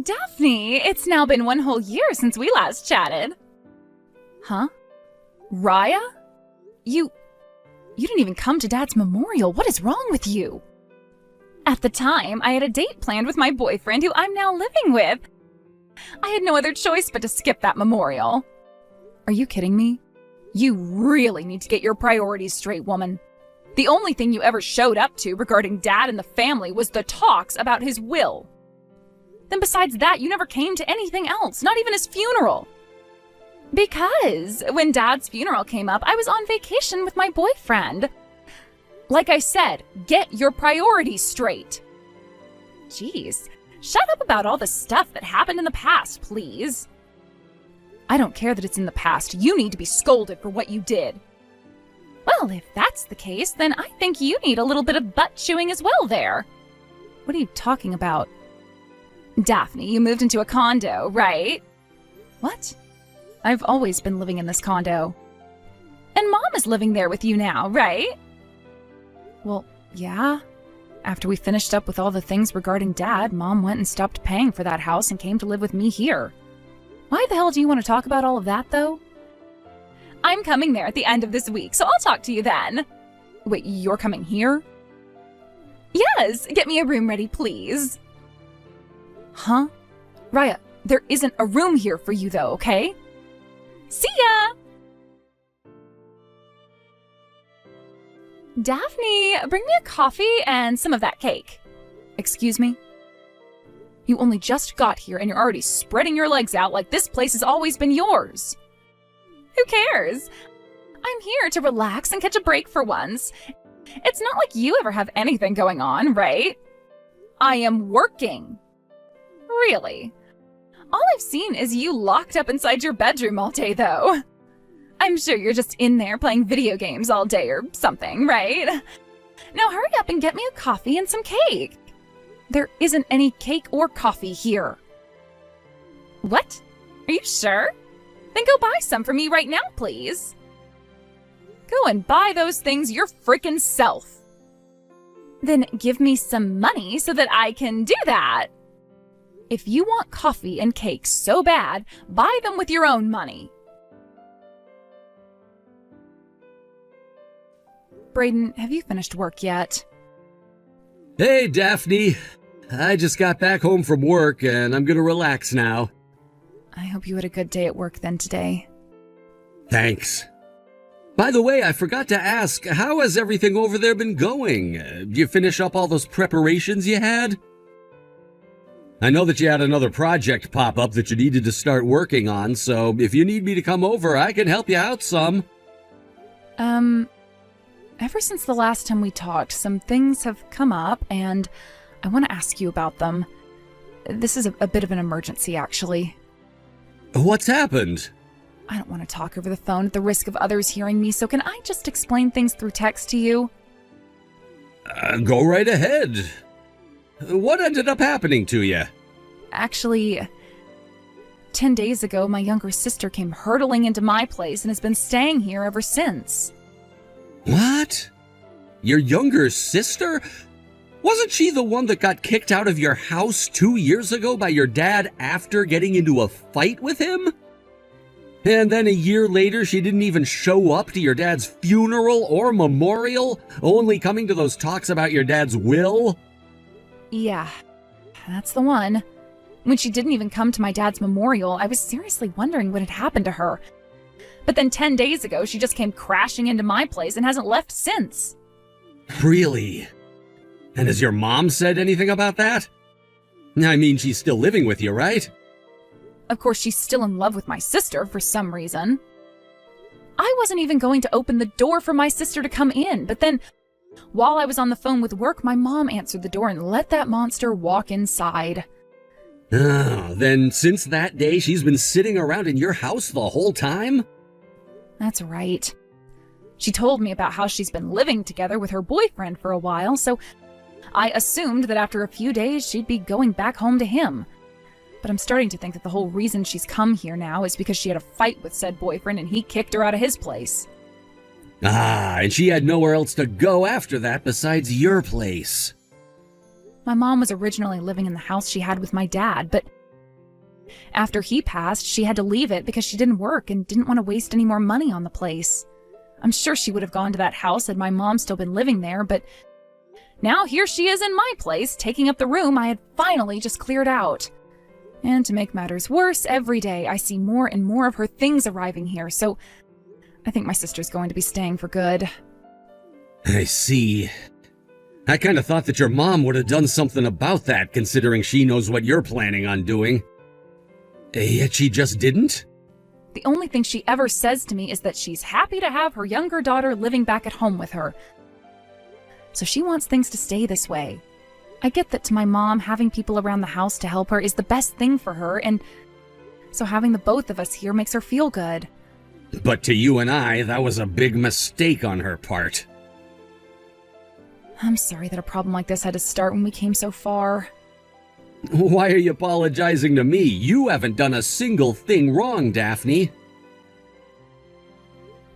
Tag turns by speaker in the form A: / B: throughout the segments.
A: Daphne, it's now been one whole year since we last chatted. Huh? Raya? You didn't even come to Dad's memorial. What is wrong with you? At the time, I had a date planned with my boyfriend who I'm now living with. I had no other choice but to skip that memorial. Are you kidding me? You really need to get your priorities straight, woman. The only thing you ever showed up to regarding Dad and the family was the talks about his will. Then besides that, you never came to anything else, not even his funeral. Because when Dad's funeral came up, I was on vacation with my boyfriend. Like I said, get your priorities straight. Jeez, shut up about all the stuff that happened in the past, please. I don't care that it's in the past. You need to be scolded for what you did. Well, if that's the case, then I think you need a little bit of butt chewing as well there. What are you talking about? Daphne, you moved into a condo, right? What? I've always been living in this condo. And Mom is living there with you now, right? Well, yeah. After we finished up with all the things regarding Dad, Mom went and stopped paying for that house and came to live with me here. Why the hell do you want to talk about all of that, though? I'm coming there at the end of this week, so I'll talk to you then. Wait, you're coming here? Yes, get me a room ready, please. Huh? Raya, there isn't a room here for you, though, okay? See ya! Daphne, bring me a coffee and some of that cake. Excuse me? You only just got here and you're already spreading your legs out like this place has always been yours. Who cares? I'm here to relax and catch a break for once. It's not like you ever have anything going on, right? I am working. Really? All I've seen is you locked up inside your bedroom all day, though. I'm sure you're just in there playing video games all day or something, right? Now hurry up and get me a coffee and some cake. There isn't any cake or coffee here. What? Are you sure? Then go buy some for me right now, please. Go and buy those things your frickin' self. Then give me some money so that I can do that. If you want coffee and cake so bad, buy them with your own money. Brayden, have you finished work yet?
B: Hey, Daphne. I just got back home from work and I'm gonna relax now.
A: I hope you had a good day at work then today.
B: Thanks. By the way, I forgot to ask, how has everything over there been going? Did you finish up all those preparations you had? I know that you had another project pop up that you needed to start working on, so if you need me to come over, I can help you out some.
A: Ever since the last time we talked, some things have come up, and I want to ask you about them. This is a bit of an emergency, actually.
B: What's happened?
A: I don't want to talk over the phone at the risk of others hearing me, so can I just explain things through text to you?
B: Go right ahead. What ended up happening to you?
A: Actually, 10 days ago, my younger sister came hurtling into my place and has been staying here ever since.
B: What? Your younger sister? Wasn't she the one that got kicked out of your house 2 years ago by your dad after getting into a fight with him? And then a year later, she didn't even show up to your dad's funeral or memorial, only coming to those talks about your dad's will?
A: Yeah, that's the one. When she didn't even come to my dad's memorial, I was seriously wondering what had happened to her. But then 10 days ago, she just came crashing into my place and hasn't left since.
B: Really? And has your mom said anything about that? I mean, she's still living with you, right?
A: Of course, she's still in love with my sister for some reason. I wasn't even going to open the door for my sister to come in, but then, while I was on the phone with work, my mom answered the door and let that monster walk inside.
B: Oh, then since that day, she's been sitting around in your house the whole time?
A: That's right. She told me about how she's been living together with her boyfriend for a while, so I assumed that after a few days she'd be going back home to him. But I'm starting to think that the whole reason she's come here now is because she had a fight with said boyfriend and he kicked her out of his place.
B: Ah, and she had nowhere else to go after that besides your place.
A: My mom was originally living in the house she had with my dad, but After he passed, she had to leave it because she didn't work and didn't want to waste any more money on the place. I'm sure she would have gone to that house had my mom still been living there, but now here she is in my place, taking up the room I had finally just cleared out. And to make matters worse, every day I see more and more of her things arriving here, so I think my sister's going to be staying for good.
B: I see. I kind of thought that your mom would have done something about that, considering she knows what you're planning on doing. Yet she just didn't?
A: The only thing she ever says to me is that she's happy to have her younger daughter living back at home with her. So she wants things to stay this way. I get that to my mom, having people around the house to help her is the best thing for her, and so having the both of us here makes her feel good.
B: But to you and I, that was a big mistake on her part.
A: I'm sorry that a problem like this had to start when we came so far.
B: Why are you apologizing to me? You haven't done a single thing wrong, Daphne.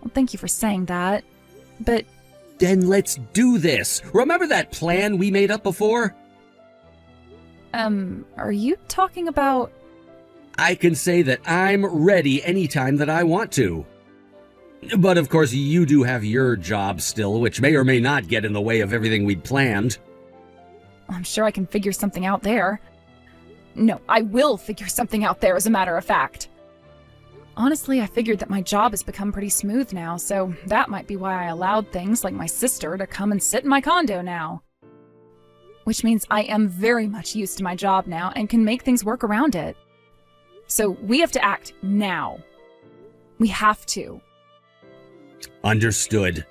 A: Well, thank you for saying that, but...
B: Then let's do this. Remember that plan we made up before?
A: Are you talking about...
B: I can say that I'm ready anytime that I want to. But of course, you do have your job still, which may or may not get in the way of everything we'd planned.
A: I'm sure I can figure something out there. No, I will figure something out there, as a matter of fact. Honestly, I figured that my job has become pretty smooth now, so that might be why I allowed things like my sister to come and sit in my condo now. Which means I am very much used to my job now and can make things work around it. So we have to act now. We have to.
B: Understood.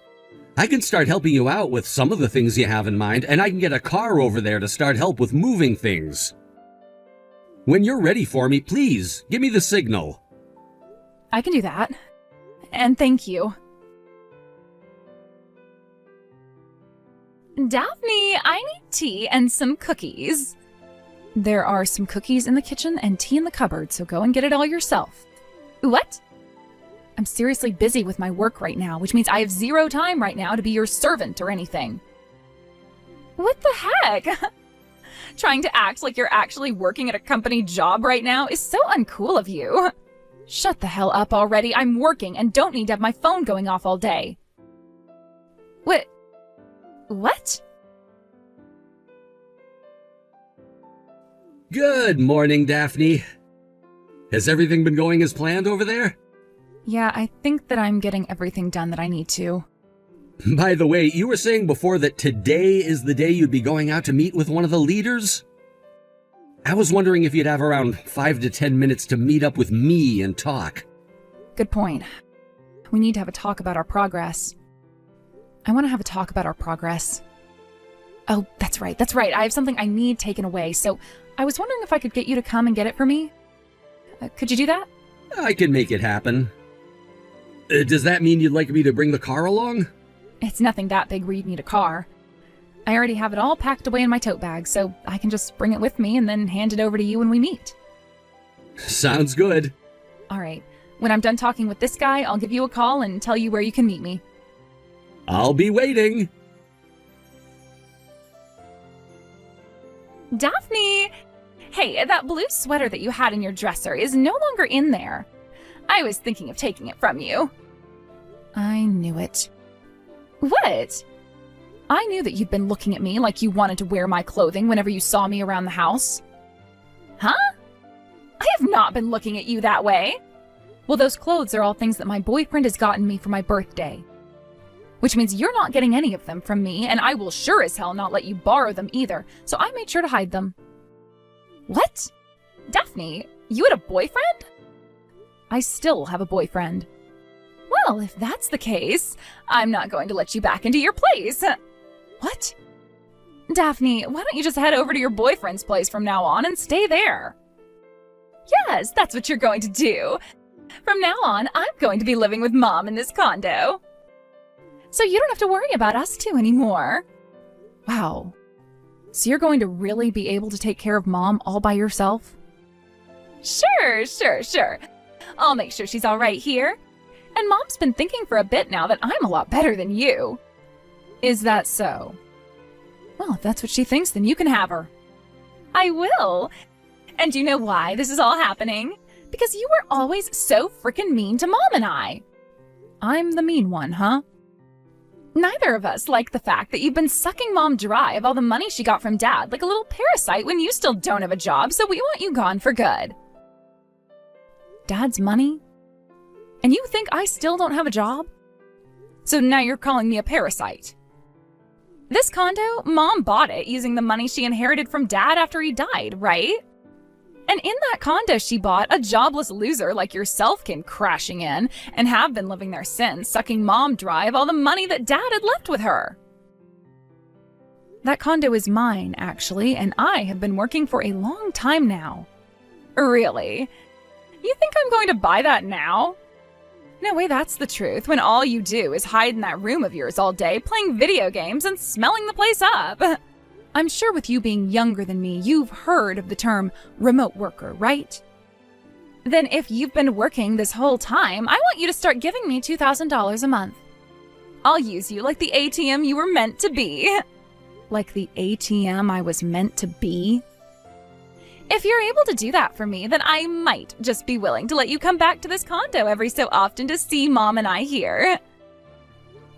B: I can start helping you out with some of the things you have in mind, and I can get a car over there to start help with moving things. When you're ready for me, please, give me the signal.
A: I can do that. And thank you. Daphne, I need tea and some cookies. There are some cookies in the kitchen and tea in the cupboard, so go and get it all yourself. What? I'm seriously busy with my work right now, which means I have zero time right now to be your servant or anything. What the heck? Trying to act like you're actually working at a company job right now is so uncool of you. Shut the hell up already. I'm working and don't need to have my phone going off all day. What?
B: Good morning, Daphne. Has everything been going as planned over there?
A: Yeah, I think that I'm getting everything done that I need to.
B: By the way, you were saying before that today is the day you'd be going out to meet with one of the leaders? I was wondering if you'd have around 5 to 10 minutes to meet up with me and talk.
A: Good point. We need to have a talk about our progress. I want to have a talk about our progress. Oh, that's right. I have something I need taken away, so I was wondering if I could get you to come and get it for me. Could you do that?
B: I can make it happen. Does that mean you'd like me to bring the car along?
A: It's nothing that big where you'd need a car. I already have it all packed away in my tote bag, so I can just bring it with me and then hand it over to you when we meet.
B: Sounds good.
A: All right. When I'm done talking with this guy, I'll give you a call and tell you where you can meet me.
B: I'll be waiting.
A: Daphne! Hey, that blue sweater that you had in your dresser is no longer in there. I was thinking of taking it from you. I knew it. What? I knew that you'd been looking at me like you wanted to wear my clothing whenever you saw me around the house. Huh? I have not been looking at you that way. Well, those clothes are all things that my boyfriend has gotten me for my birthday. Which means you're not getting any of them from me, and I will sure as hell not let you borrow them either, so I made sure to hide them. What? Daphne, you had a boyfriend? I still have a boyfriend. Well, if that's the case, I'm not going to let you back into your place. What? Daphne, why don't you just head over to your boyfriend's place from now on and stay there? Yes, that's what you're going to do. From now on, I'm going to be living with Mom in this condo. So you don't have to worry about us two anymore. Wow. So you're going to really be able to take care of Mom all by yourself? Sure. I'll make sure she's all right here. And Mom's been thinking for a bit now that I'm a lot better than you. Is that so? Well, if that's what she thinks, then you can have her. I will. And do you know why this is all happening? Because you were always so frickin' mean to Mom and I. I'm the mean one, huh? Neither of us like the fact that you've been sucking Mom dry of all the money she got from Dad like a little parasite when you still don't have a job, so we want you gone for good. Dad's money? And you think I still don't have a job? So now you're calling me a parasite. This condo, Mom bought it using the money she inherited from Dad after he died, right? And in that condo she bought, a jobless loser like yourself came crashing in and have been living there since, sucking Mom dry of all the money that Dad had left with her. That condo is mine, actually, and I have been working for a long time now. Really? You think I'm going to buy that now? No way, that's the truth, when all you do is hide in that room of yours all day, playing video games and smelling the place up. I'm sure with you being younger than me, you've heard of the term remote worker, right? Then if you've been working this whole time, I want you to start giving me $2,000 a month. I'll use you like the ATM you were meant to be. Like the ATM I was meant to be? If you're able to do that for me, then I might just be willing to let you come back to this condo every so often to see Mom and I here.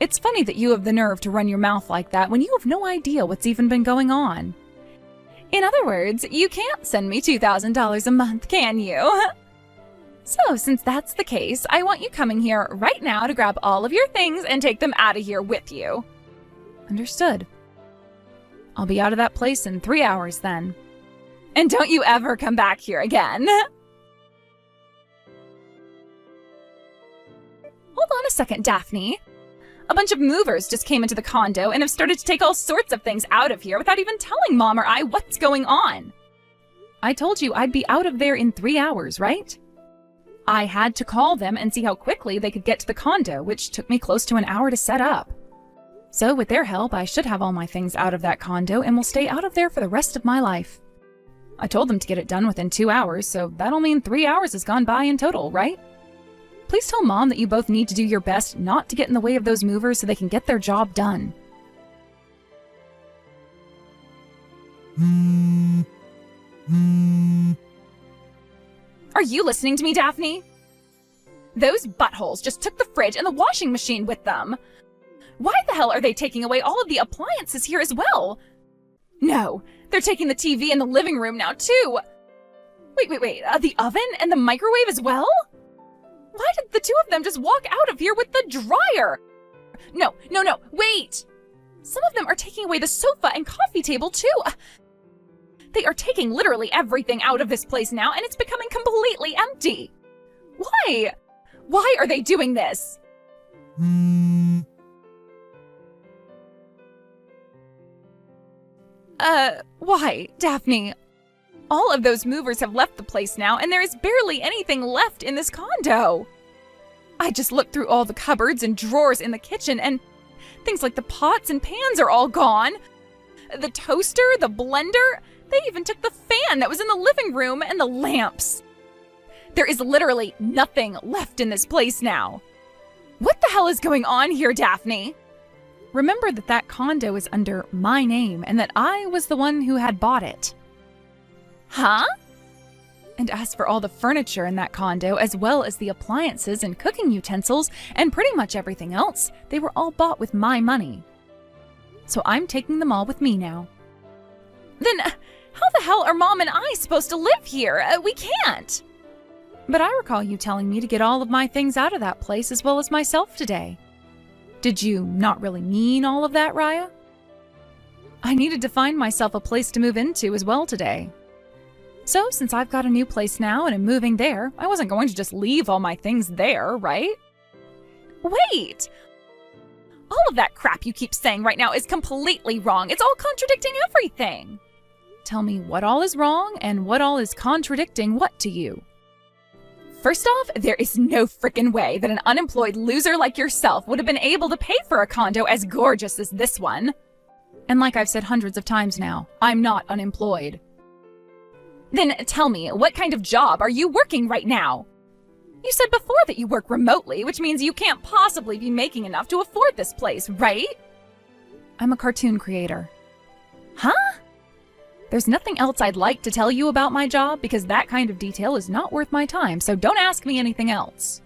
A: It's funny that you have the nerve to run your mouth like that when you have no idea what's even been going on. In other words, you can't send me $2,000 a month, can you? So, since that's the case, I want you coming here right now to grab all of your things and take them out of here with you. Understood. I'll be out of that place in 3 hours then. And don't you ever come back here again. Hold on a second, Daphne. A bunch of movers just came into the condo and have started to take all sorts of things out of here without even telling Mom or I what's going on. I told you I'd be out of there in 3 hours, right? I had to call them and see how quickly they could get to the condo, which took me close to an hour to set up. So with their help, I should have all my things out of that condo and will stay out of there for the rest of my life. I told them to get it done within 2 hours, so that'll mean 3 hours has gone by in total, right? Please tell Mom that you both need to do your best not to get in the way of those movers so they can get their job done. Are you listening to me, Daphne? Those buttholes just took the fridge and the washing machine with them. Why the hell are they taking away all of the appliances here as well? No, they're taking the TV in the living room now too. Wait, the oven and the microwave as well? Why did the two of them just walk out of here with the dryer? No, wait! Some of them are taking away the sofa and coffee table too. They are taking literally everything out of this place now and it's becoming completely empty. Why? Why are they doing this? Why, Daphne? All of those movers have left the place now, and there is barely anything left in this condo. I just looked through all the cupboards and drawers in the kitchen, and things like the pots and pans are all gone. The toaster, the blender, they even took the fan that was in the living room and the lamps. There is literally nothing left in this place now. What the hell is going on here, Daphne? Remember that that condo is under my name and that I was the one who had bought it. Huh? And as for all the furniture in that condo, as well as the appliances and cooking utensils and pretty much everything else, they were all bought with my money. So I'm taking them all with me now. Then how the hell are Mom and I supposed to live here? We can't. But I recall you telling me to get all of my things out of that place as well as myself today. Did you not really mean all of that, Raya? I needed to find myself a place to move into as well today. So, since I've got a new place now and am moving there, I wasn't going to just leave all my things there, right? Wait! All of that crap you keep saying right now is completely wrong. It's all contradicting everything. Tell me what all is wrong and what all is contradicting what to you. First off, there is no frickin' way that an unemployed loser like yourself would have been able to pay for a condo as gorgeous as this one. And like I've said hundreds of times now, I'm not unemployed. Then tell me, what kind of job are you working right now? You said before that you work remotely, which means you can't possibly be making enough to afford this place, right? I'm a cartoon creator. Huh? There's nothing else I'd like to tell you about my job because that kind of detail is not worth my time, so don't ask me anything else.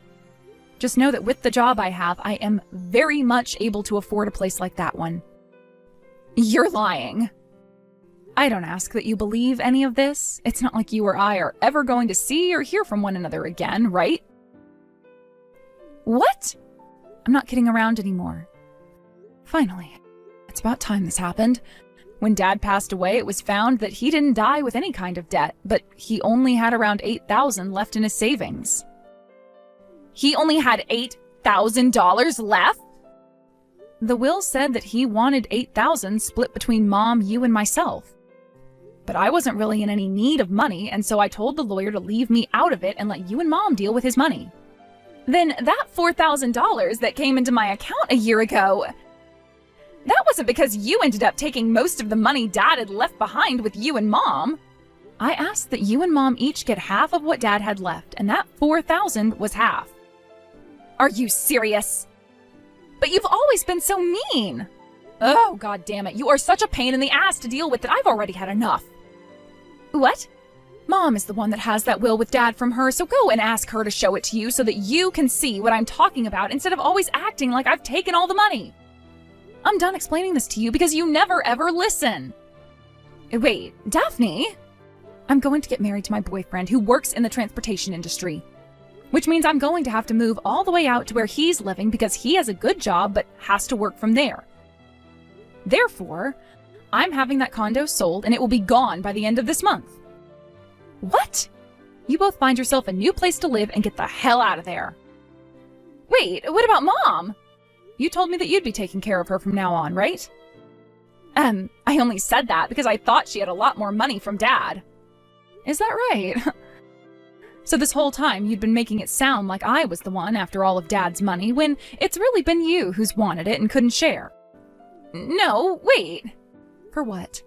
A: Just know that with the job I have, I am very much able to afford a place like that one. You're lying. I don't ask that you believe any of this. It's not like you or I are ever going to see or hear from one another again, right? What? I'm not kidding around anymore. Finally, it's about time this happened. When Dad passed away, it was found that he didn't die with any kind of debt, but he only had around $8,000 left in his savings. He only had $8,000 left? The will said that he wanted $8,000 split between Mom, you, and myself. But I wasn't really in any need of money, and so I told the lawyer to leave me out of it and let you and Mom deal with his money. Then that $4,000 that came into my account a year ago, that wasn't because you ended up taking most of the money Dad had left behind with you and Mom. I asked that you and Mom each get half of what Dad had left, and that $4,000 was half. Are you serious? But you've always been so mean. Oh, God damn it. You are such a pain in the ass to deal with that I've already had enough. What? Mom is the one that has that will with Dad from her, so go and ask her to show it to you so that you can see what I'm talking about instead of always acting like I've taken all the money. I'm done explaining this to you because you never ever listen. Wait, Daphne? I'm going to get married to my boyfriend who works in the transportation industry, which means I'm going to have to move all the way out to where he's living because he has a good job but has to work from there. Therefore, I'm having that condo sold and it will be gone by the end of this month. What? You both find yourself a new place to live and get the hell out of there. Wait, what about Mom? You told me that you'd be taking care of her from now on, right? I only said that because I thought she had a lot more money from Dad. Is that right? So this whole time you'd been making it sound like I was the one after all of Dad's money when it's really been you who's wanted it and couldn't share. No, wait. For what?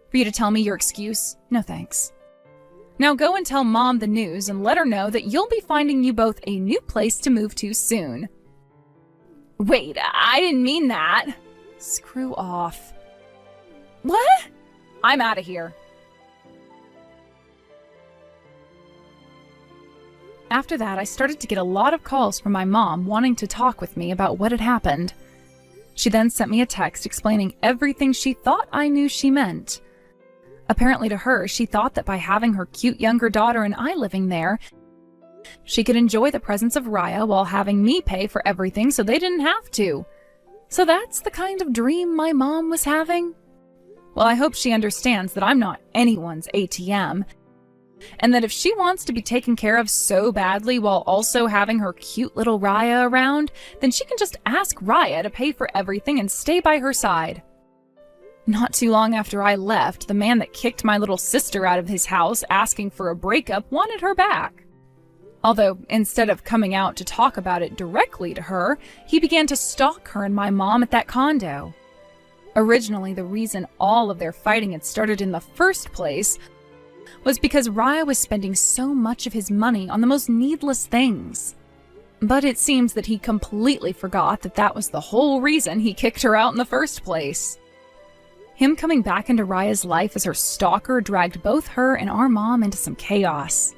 A: For you to tell me your excuse? No thanks. Now go and tell Mom the news and let her know that you'll be finding you both a new place to move to soon. Wait, I didn't mean that. Screw off. What? I'm out of here. After that, I started to get a lot of calls from my mom wanting to talk with me about what had happened. She then sent me a text explaining everything she thought I knew she meant. Apparently to her, she thought that by having her cute younger daughter and I living there, she could enjoy the presence of Raya while having me pay for everything so they didn't have to. So that's the kind of dream my mom was having? Well, I hope she understands that I'm not anyone's ATM, and that if she wants to be taken care of so badly while also having her cute little Raya around, then she can just ask Raya to pay for everything and stay by her side. Not too long after I left, the man that kicked my little sister out of his house asking for a breakup wanted her back. Although, instead of coming out to talk about it directly to her, he began to stalk her and my mom at that condo. Originally, the reason all of their fighting had started in the first place was because Raya was spending so much of his money on the most needless things. But it seems that he completely forgot that that was the whole reason he kicked her out in the first place. Him coming back into Raya's life as her stalker dragged both her and our mom into some chaos.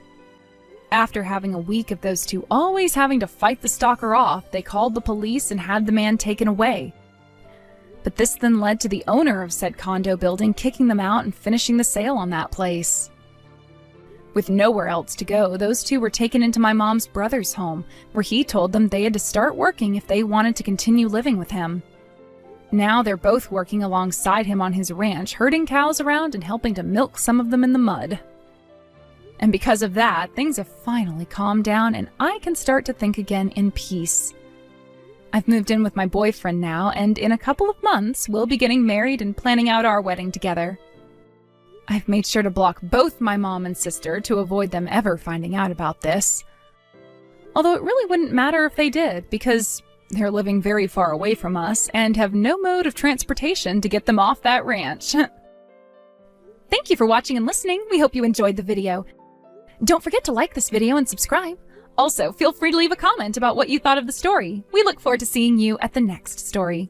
A: After having a week of those two always having to fight the stalker off, they called the police and had the man taken away. But this then led to the owner of said condo building kicking them out and finishing the sale on that place. With nowhere else to go, those two were taken into my mom's brother's home, where he told them they had to start working if they wanted to continue living with him. Now they're both working alongside him on his ranch, herding cows around and helping to milk some of them in the mud. And because of that, things have finally calmed down and I can start to think again in peace. I've moved in with my boyfriend now, and in a couple of months, we'll be getting married and planning out our wedding together. I've made sure to block both my mom and sister to avoid them ever finding out about this. Although it really wouldn't matter if they did, because they're living very far away from us and have no mode of transportation to get them off that ranch. Thank you for watching and listening. We hope you enjoyed the video. Don't forget to like this video and subscribe. Also, feel free to leave a comment about what you thought of the story. We look forward to seeing you at the next story.